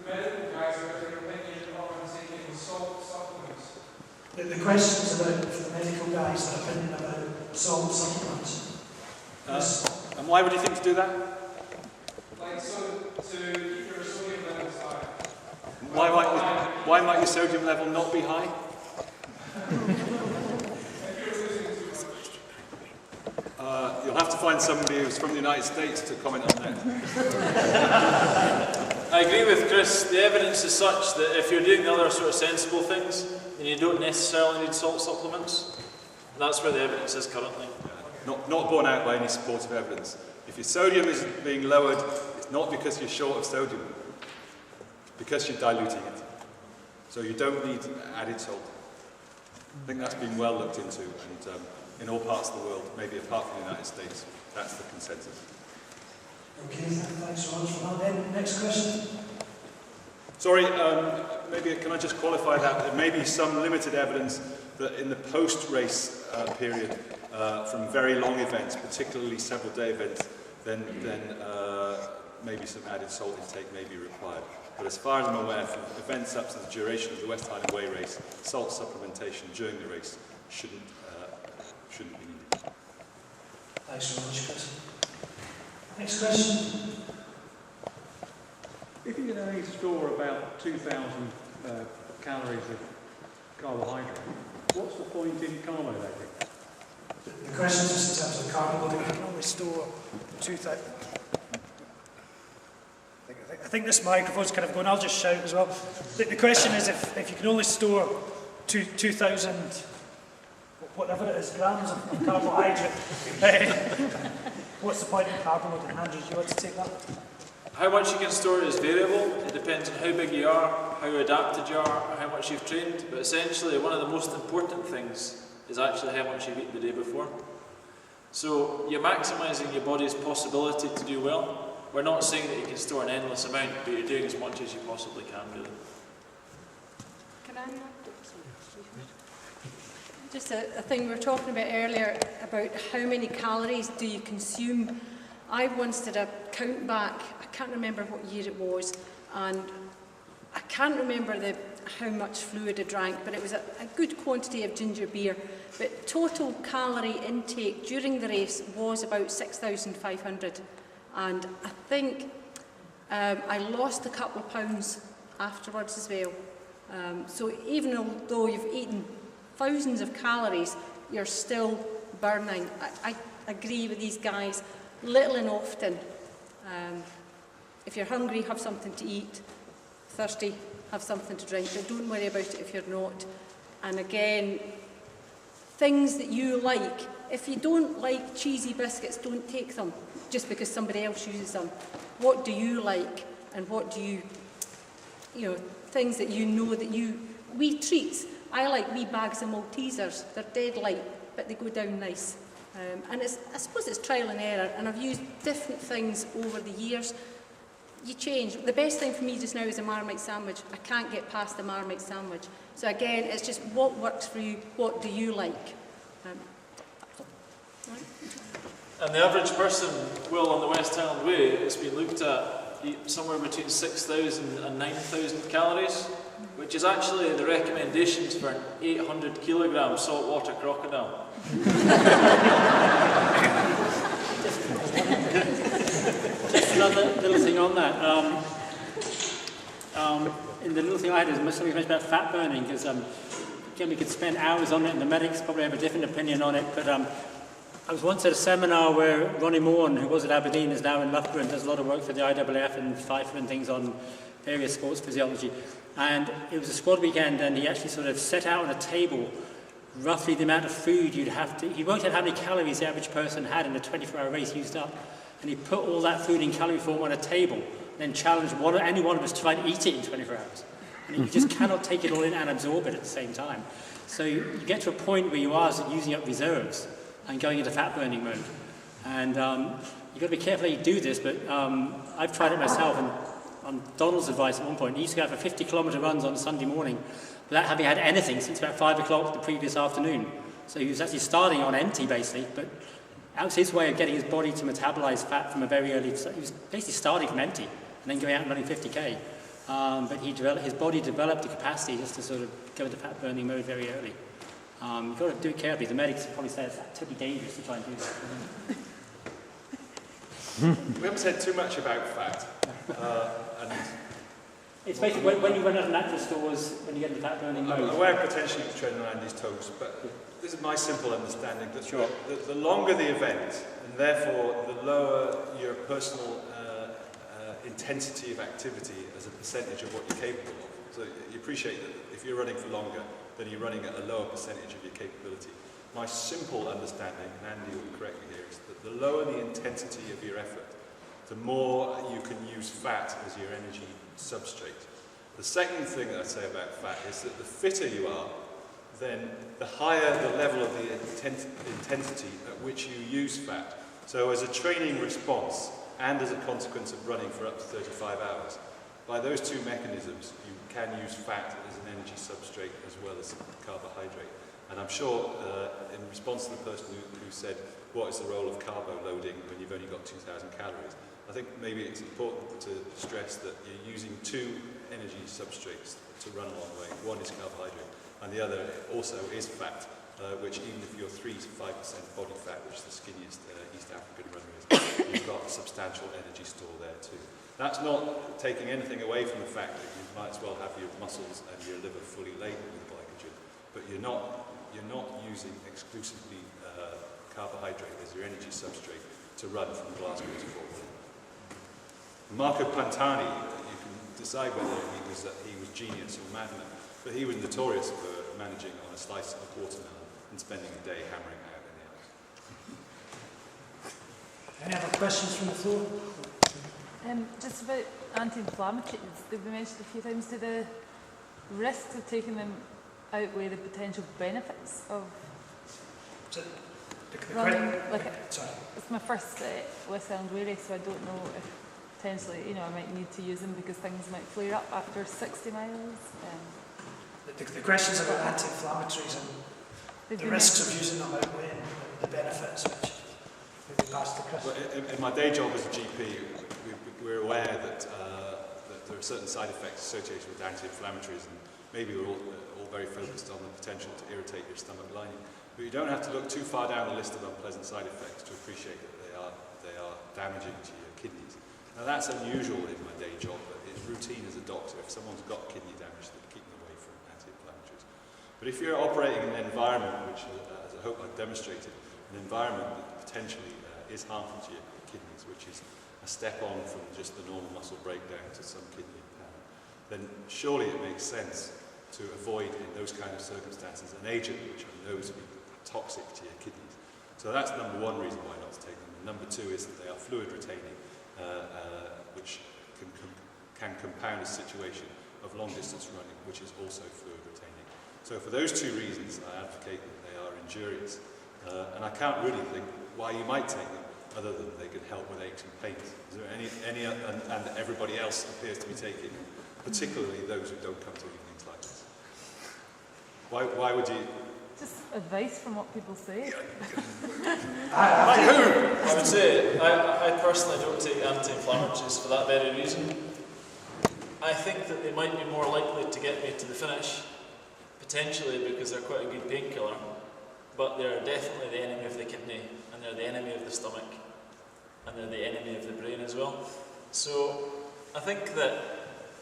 medical guys who have their opinion on taking salt supplements. The question's about, for the medical guys, their opinion about salt supplements. And why would you think to do that? Like, so to keep your sodium levels high. Why might your sodium level not be high? You'll have to find somebody who's from the United States to comment on that. I agree with Chris. The evidence is such that if you're doing the other sort of sensible things, then you don't necessarily need salt supplements. That's where the evidence is currently. Not borne out by any supportive evidence. If your sodium is being lowered, it's not because you're short of sodium. It's because you're diluting it. So you don't need added salt. I think that's been well looked into, and in all parts of the world, maybe apart from the United States, that's the consensus. Okay, thanks so much for that. Then, next question. Sorry, maybe can I just qualify that? There may be some limited evidence that in the post-race period, from very long events, particularly several-day events, then maybe some added salt intake may be required. But as far as I'm aware, from events up to the duration of the West Highland Way race, salt supplementation during the race shouldn't be needed. Thanks very much, Chris. Next question. If you can only store about 2,000 calories of carbohydrate, what's the point in carbohydrate? The question is in terms of carbohydrate. We can only store 2,000. I think this microphone's kind of going. I'll just shout as well. The question is if you can only store 2,000, whatever it is, grams of carbohydrate, what's the point in carbohydrate? Andrew, do you want to take that? How much you can store is variable. It depends on how big you are, how adapted you are, how much you've trained. But essentially, one of the most important things is actually how much you've eaten the day before. So you're maximising your body's possibility to do well. We're not saying that you can store an endless amount, but you're doing as much as you possibly can, really. Can I just a thing we were talking about earlier about how many calories do you consume. I once did a count back, I can't remember what year it was, and I can't remember how much fluid I drank, but it was a good quantity of ginger beer. But total calorie intake during the race was about 6,500. And I think I lost a couple of pounds afterwards as well. So even though you've eaten thousands of calories, you're still burning. I agree with these guys, little and often. If you're hungry, have something to eat. Thirsty, have something to drink. But don't worry about it if you're not. And again, things that you like. If you don't like cheesy biscuits, don't take them just because somebody else uses them. What do you like? And what do you things that you know that wee treats. I like wee bags of Maltesers. They're dead light, but they go down nice. And I suppose it's trial and error, and I've used different things over the years. You change. The best thing for me just now is a Marmite sandwich. I can't get past the Marmite sandwich. So again, it's just what works for you, what do you like? Right. And the average person will on the West Highland Way, it's been looked at, eat somewhere between 6,000 and 9,000 calories, which is actually the recommendations for an 800 kilogram saltwater crocodile. Just another little thing on that. In the little thing I had, somebody mentioned about fat burning, because again, we could spend hours on it, and the medics probably have a different opinion on it, but I was once at a seminar where Ronnie Morn, who was at Aberdeen, is now in Loughborough and does a lot of work for the IAAF and FIFA and things on various sports physiology. And it was a squad weekend, and he actually sort of set out on a table roughly the amount of food you'd have to... He worked out how many calories the average person had in a 24-hour race used up. And he put all that food in calorie form on a table, and then challenged any one of us to try and eat it in 24 hours. And you just cannot take it all in and absorb it at the same time. So you get to a point where you are using up reserves and going into fat burning mode. And you've got to be careful how you do this, but I've tried it myself, and on Donald's advice at one point, he used to go for 50-kilometre runs on a Sunday morning without having had anything since about 5 o'clock the previous afternoon. So he was actually starting on empty, basically, but that was his way of getting his body to metabolise fat from a very early... He was basically starting from empty and then going out and running 50k. but his body developed the capacity just to sort of go into fat burning mode very early. You've got to do it carefully. The medics probably say it's totally dangerous to try and do that. We haven't said too much about fat. And It's basically when you run out of natural stores, when you get into fat burning mode. I'm aware of potentially treading around these toes, but this is my simple understanding that the longer the event, and therefore the lower your personal intensity of activity as a percentage of what you're capable of. So you appreciate that if you're running for longer, then you're running at a lower percentage of your capability. My simple understanding, and Andy will correct me here, is that the lower the intensity of your effort, the more you can use fat as your energy substrate. The second thing that I say about fat is that the fitter you are, then the higher the level of the intensity at which you use fat. So as a training response, and as a consequence of running for up to 35 hours, by those two mechanisms, you can use fat as an energy substrate as well as carbohydrate. And I'm sure, in response to the person who said, what is the role of carbo loading when you've only got 2,000 calories? I think maybe it's important to stress that you're using two energy substrates to run along the way. One is carbohydrate, and the other also is fat, which even if you're 3 to 5% body fat, which the skinniest East African runner is, you've got a substantial energy store there too. That's not taking anything away from the fact that you might as well have your muscles and your liver fully laden with glycogen, but you're not using exclusively carbohydrate as your energy substrate to run from Glasgow to Fort William. Marco Pantani, you can decide whether he was genius or madman, but he was notorious for managing on a slice of watermelon and spending a day hammering out in the Alps. Any other questions from the floor? Just about anti-inflammatories, they've been mentioned a few times. Do the risks of taking them outweigh the potential benefits of running? It's my first West Island Way race, so I don't know if potentially, I might need to use them because things might flare up after 60 miles. The questions about anti-inflammatories and the risks of using them outweighing the benefits, which maybe passed the question. Well, in my day job as a GP, we're aware that there are certain side effects associated with anti-inflammatories, and maybe we're all very focused on the potential to irritate your stomach lining. But you don't have to look too far down the list of unpleasant side effects to appreciate that they are damaging to your kidneys. Now that's unusual in my day job, but it's routine as a doctor. If someone's got kidney damage, to keep them away from anti-inflammatories. But if you're operating in an environment, which as I hope I've demonstrated, an environment that potentially is harmful to your kidneys, which is a step on from just the normal muscle breakdown to some kidney impairment, then surely it makes sense to avoid in those kind of circumstances an agent which are known to be toxic to your kidneys. So that's number one reason why not to take them. And number two is that they are fluid retaining, which can compound a situation of long distance running, which is also fluid retaining. So for those two reasons, I advocate that they are injurious. And I can't really think why you might take them, other than they can help with aches and pains. Is there any and everybody else appears to be taking them, particularly those who don't come to evenings like this. Why would you? Just advice from what people say. I would say, I personally don't take anti-inflammatories for that very reason. I think that they might be more likely to get me to the finish, potentially because they're quite a good painkiller, but they're definitely the enemy of the kidney, and they're the enemy of the stomach, and they're the enemy of the brain as well. So I think that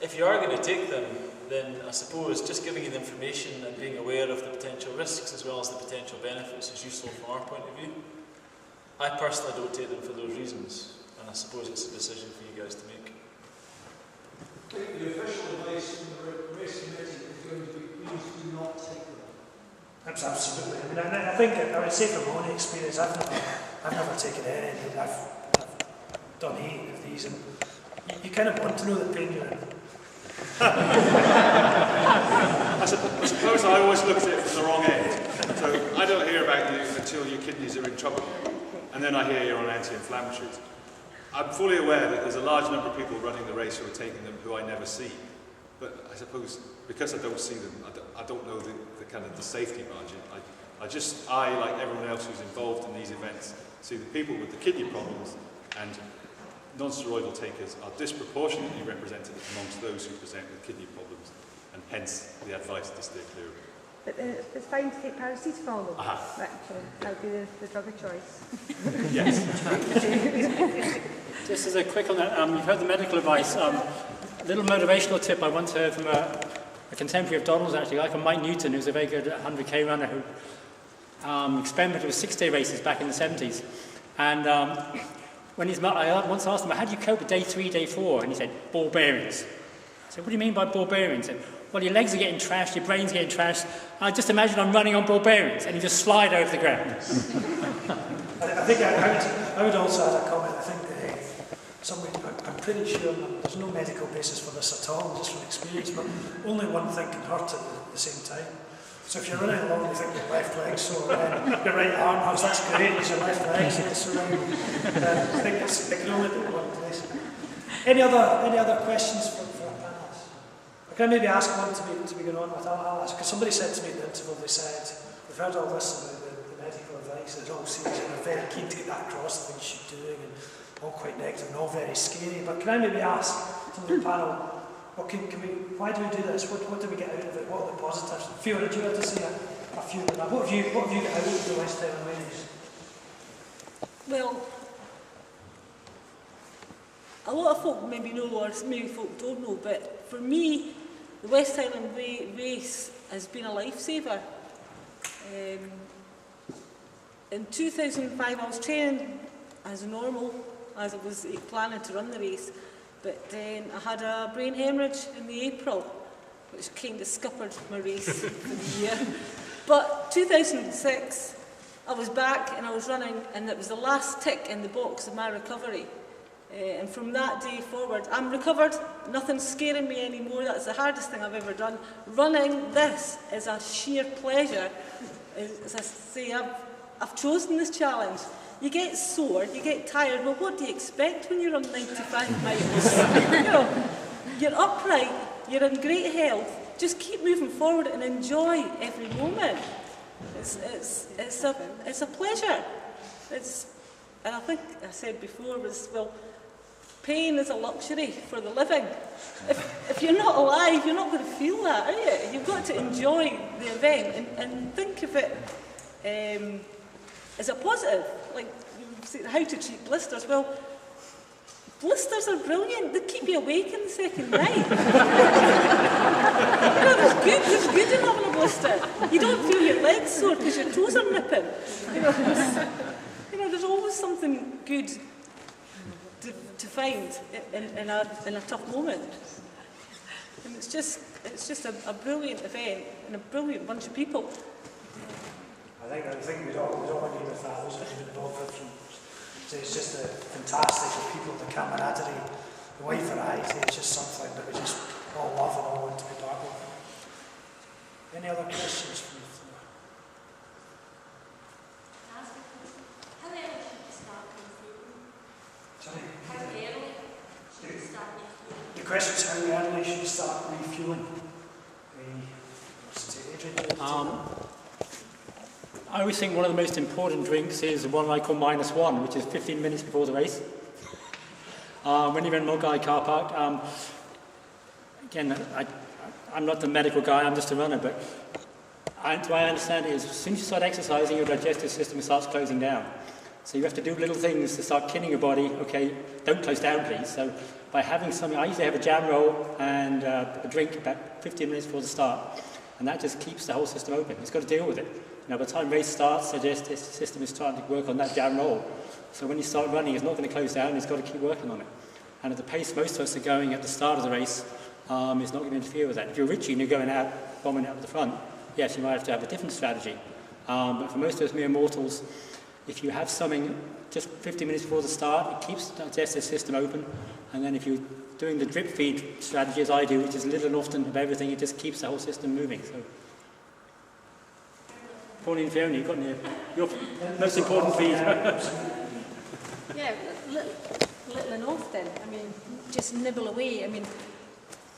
if you are going to take them, then I suppose just giving you the information and being aware of the potential risks as well as the potential benefits is useful from our point of view. I personally don't take them for those reasons, and I suppose it's a decision for you guys to make. I think the official advice from the race committee is going to be please do not take them. That's absolutely. I mean, I think I would say from my own experience, I've never taken any. I've done 8 of these, and you kind of want to know the pain you're in. I suppose I always look at it from the wrong end. So I don't hear about you until your kidneys are in trouble, and then I hear you're on anti-inflammatories. I'm fully aware that there's a large number of people running the race who are taking them who I never see. But I suppose because I don't see them, I don't know the kind of the safety margin. I, like everyone else who's involved in these events, see the people with the kidney problems and non-steroidal takers are disproportionately represented amongst those who present with kidney problems, and hence the advice to steer clear of it. But it's fine to take paracetamol, though. Aha. Right, okay. That would be the drug of choice. Yes. Just as a quick on that, you've heard the medical advice. A little motivational tip I once heard from a contemporary of Donald's, actually, like a Mike Newton, who's a very good 100k runner who experimented with 6-day races back in the 70s. And when I once asked him, how do you cope with day 3, day 4? And he said, ball bearings. I said, what do you mean by ball bearings? He said, well, your legs are getting trashed, your brain's getting trashed. I just imagine I'm running on ball bearings, and you just slide over the ground. I think I would also add a comment. I think I'm pretty sure there's no medical basis for this at all, just from experience, but only one thing can hurt at the same time. So if you're running along and you think your left leg's sore, your right arm hurts, that's great, because your left leg's sore. I think it can only be one place. Any other questions for our panelists? Can I maybe ask one to be going on with? I'll ask, because somebody said to me in the interval, they said, we've heard all this about the medical advice, it's all serious, and we're very keen to get that across, the things she's doing, and all quite negative and all very scary. But can I maybe ask some of the panel, why do we do this? What do we get out of it? What are the positives? Fiona, do you want to say a few of that? What have you got out of the West Highland Ways? Well, a lot of folk maybe know, or maybe folk don't know, but for me, the West Highland race has been a lifesaver. In 2005, I was training as normal, as I was planning to run the race, but then I had a brain hemorrhage in the April, which kind of scuppered my race for the year. But 2006, I was back and I was running, and it was the last tick in the box of my recovery. And from that day forward, I'm recovered, nothing's scaring me anymore. That's the hardest thing I've ever done. Running this is a sheer pleasure. As I say, I've chosen this challenge. You get sore, you get tired. Well, what do you expect when you run 95 miles? You're upright, you're in great health. Just keep moving forward and enjoy every moment. It's a pleasure. And I think I said before was, well, pain is a luxury for the living. If you're not alive, you're not going to feel that, are you? You've got to enjoy the event and think of it as a positive. Like, how to treat blisters. Well, blisters are brilliant. They keep you awake in the second night. There's good in having a blister. You don't feel your legs sore because your toes are nipping. There's always something good to find in a tough moment. And it's just a brilliant event and a brilliant bunch of people. I think we'd all agree with that. Those of us who've been involved with them. So it's just fantastic. The people, the camaraderie, the wide variety. It's just something that we just all love and all want to be part of. Any other questions from the floor? How early should you start refueling? Sorry? How early should you start refueling? The question is how early should you start refueling? I always think one of the most important drinks is the one I call -1, which is 15 minutes before the race. When you're in Mulgai car park, again, I'm not the medical guy, I'm just a runner, but the way I understand it is as soon as you start exercising, your digestive system starts closing down. So you have to do little things to start killing your body. Okay, don't close down, please. So by having something, I usually have a jam roll and a drink about 15 minutes before the start, and that just keeps the whole system open. It's got to deal with it. Now, by the time race starts, the digestive system is starting to work on that jam roll. So when you start running, it's not going to close down, it's got to keep working on it. And at the pace most of us are going at the start of the race, it's not going to interfere with that. If you're Richie and you're going out, bombing out at the front, yes, you might have to have a different strategy. But for most of us mere mortals, if you have something just 15 minutes before the start, it keeps the digestive system open. And then if you're doing the drip feed strategy, as I do, which is little and often of everything, it just keeps the whole system moving. So. Pauline, Fiona, you've got your most important feed. Yeah, little and often. I mean, just nibble away. I mean,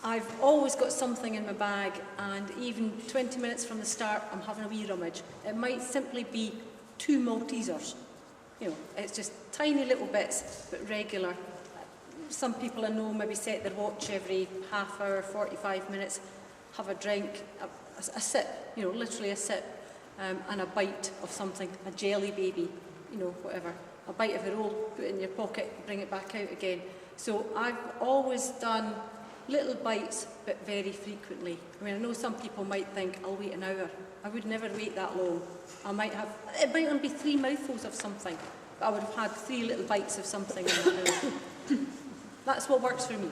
I've always got something in my bag, and even 20 minutes from the start, I'm having a wee rummage. It might simply be 2 Maltesers. It's just tiny little bits, but regular. some people I know maybe set their watch every half hour, 45 minutes, have a drink, a sip, you know, literally a sip, and a bite of something, a jelly baby, you know, whatever. A bite of a roll, put it in your pocket, bring it back out again. So I've always done little bites, but very frequently. I mean, I know some people might think, I'll wait an hour. I would never wait that long. It might only be 3 mouthfuls of something, but I would have had 3 little bites of something in that hour. That's what works for me.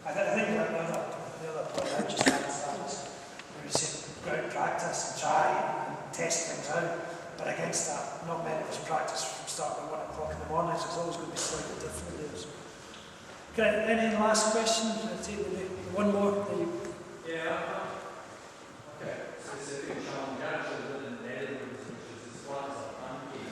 I think the other point I just add to that is, when you say go out and practice and try and test things out, but against that, not many of us practice from starting at 1 o'clock in the morning, so it's always going to be slightly different. Okay, any last questions? I'll take one more. Yeah. Okay, specific challenge actually within the Netherlands, which is as flat as a pancake,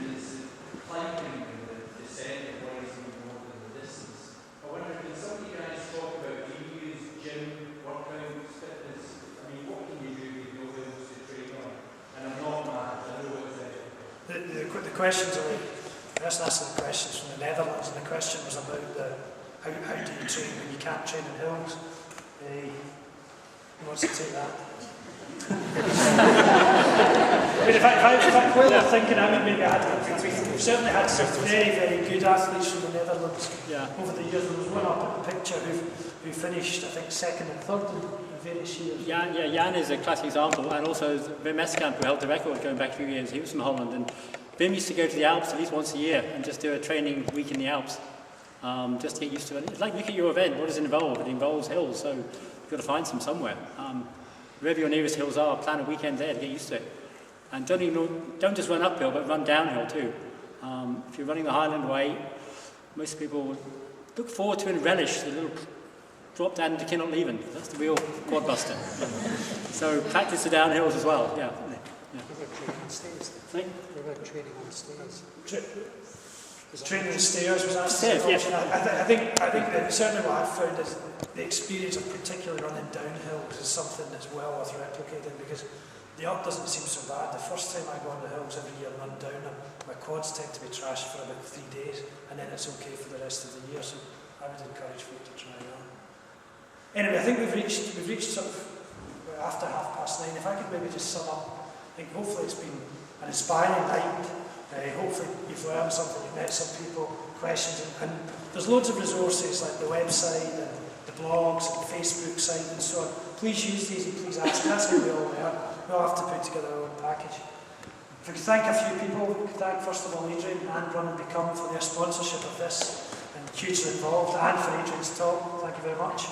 and it's climbing and the descent of rising more than the distance. I wonder, can some of you guys talk about, do you use gym, workouts, fitness? I mean, what can you do if you know able to train on? And I'm not mad, I know it's the questions are, the person asking the questions from the Netherlands, and the question was about how do you train when you can't train in hills? Who wants to take that? I mean, if I while I'm thinking, I would maybe add, we've certainly had some very, very good athletes from the Netherlands over the years. There was one up in the picture who finished, I think, 2nd and 3rd in various years. Jan is a classic example, and also Wim Eskamp, who held the record going back a few years. He was from Holland, and Wim used to go to the Alps at least once a year and just do a training week in the Alps, just to get used to it. It's like, look at your event, what does it involve? It involves hills, so you've got to find some somewhere. Wherever your nearest hills are, plan a weekend there to get used to it. And don't just run uphill, but run downhill too. If you're running the Highland Way, most people look forward to and relish the little drop down into Kinnock Leven. That's the real quad buster. So practice the downhills as well. Yeah. What about training on stairs? Training on stairs was asked. Yes. I think that certainly what I've found is the experience of particularly running downhills is something that's well worth replicating, because the up doesn't seem so bad. The first time I go on the hills every year and run down them, my quads tend to be trashed for about 3 days, and then it's okay for the rest of the year. So I would encourage folk to try that. Anyway, I think we've reached sort of after 9:30. If I could maybe just sum up, I think hopefully it's been an inspiring night. Hopefully you've learned something, you've met some people, questions, and there's loads of resources like the website and the blogs and Facebook site and so on. Please use these and please ask. That's how we all learn. We all have to put together our own package. If we could thank a few people, we could thank first of all Adrian and Run and Become for their sponsorship of this, and hugely involved, and for Adrian's talk. Thank you very much.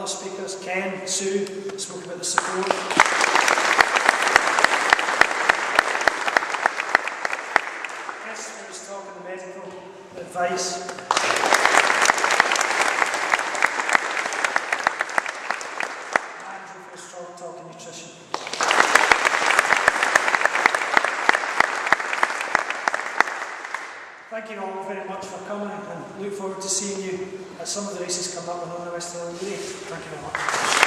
Speakers, Ken, Sue, spoke about the support. Esther was talking the medical advice. Andrew was talking nutrition. Thank you all very much for coming, and look forward to seeing you at some of the races coming up on the West Highland Way. Thank you very much.